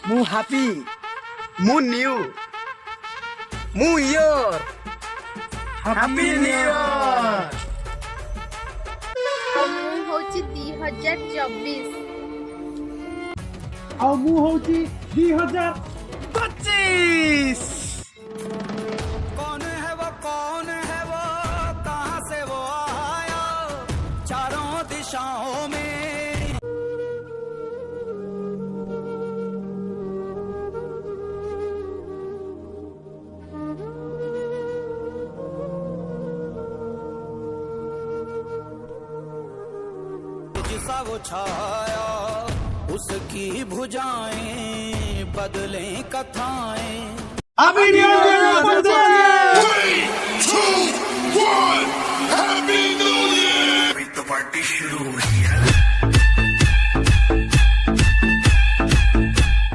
मु हैप्पी, मु न्यू, मु ईयर, हैप्पी न्यू ईयर। ମୁଁ ହଉଛି 2024। ଆଉ ମୁଁ ହଉଛି 2025। कौन है वो कहाँ से वो आया चारों दिशाओं में। जिसा वो छाया उसकी भुजाएं बदलें कथाएं। Happy new year. 3, 2, 1, Happy New Year! तो पार्टी शुरू हुई है।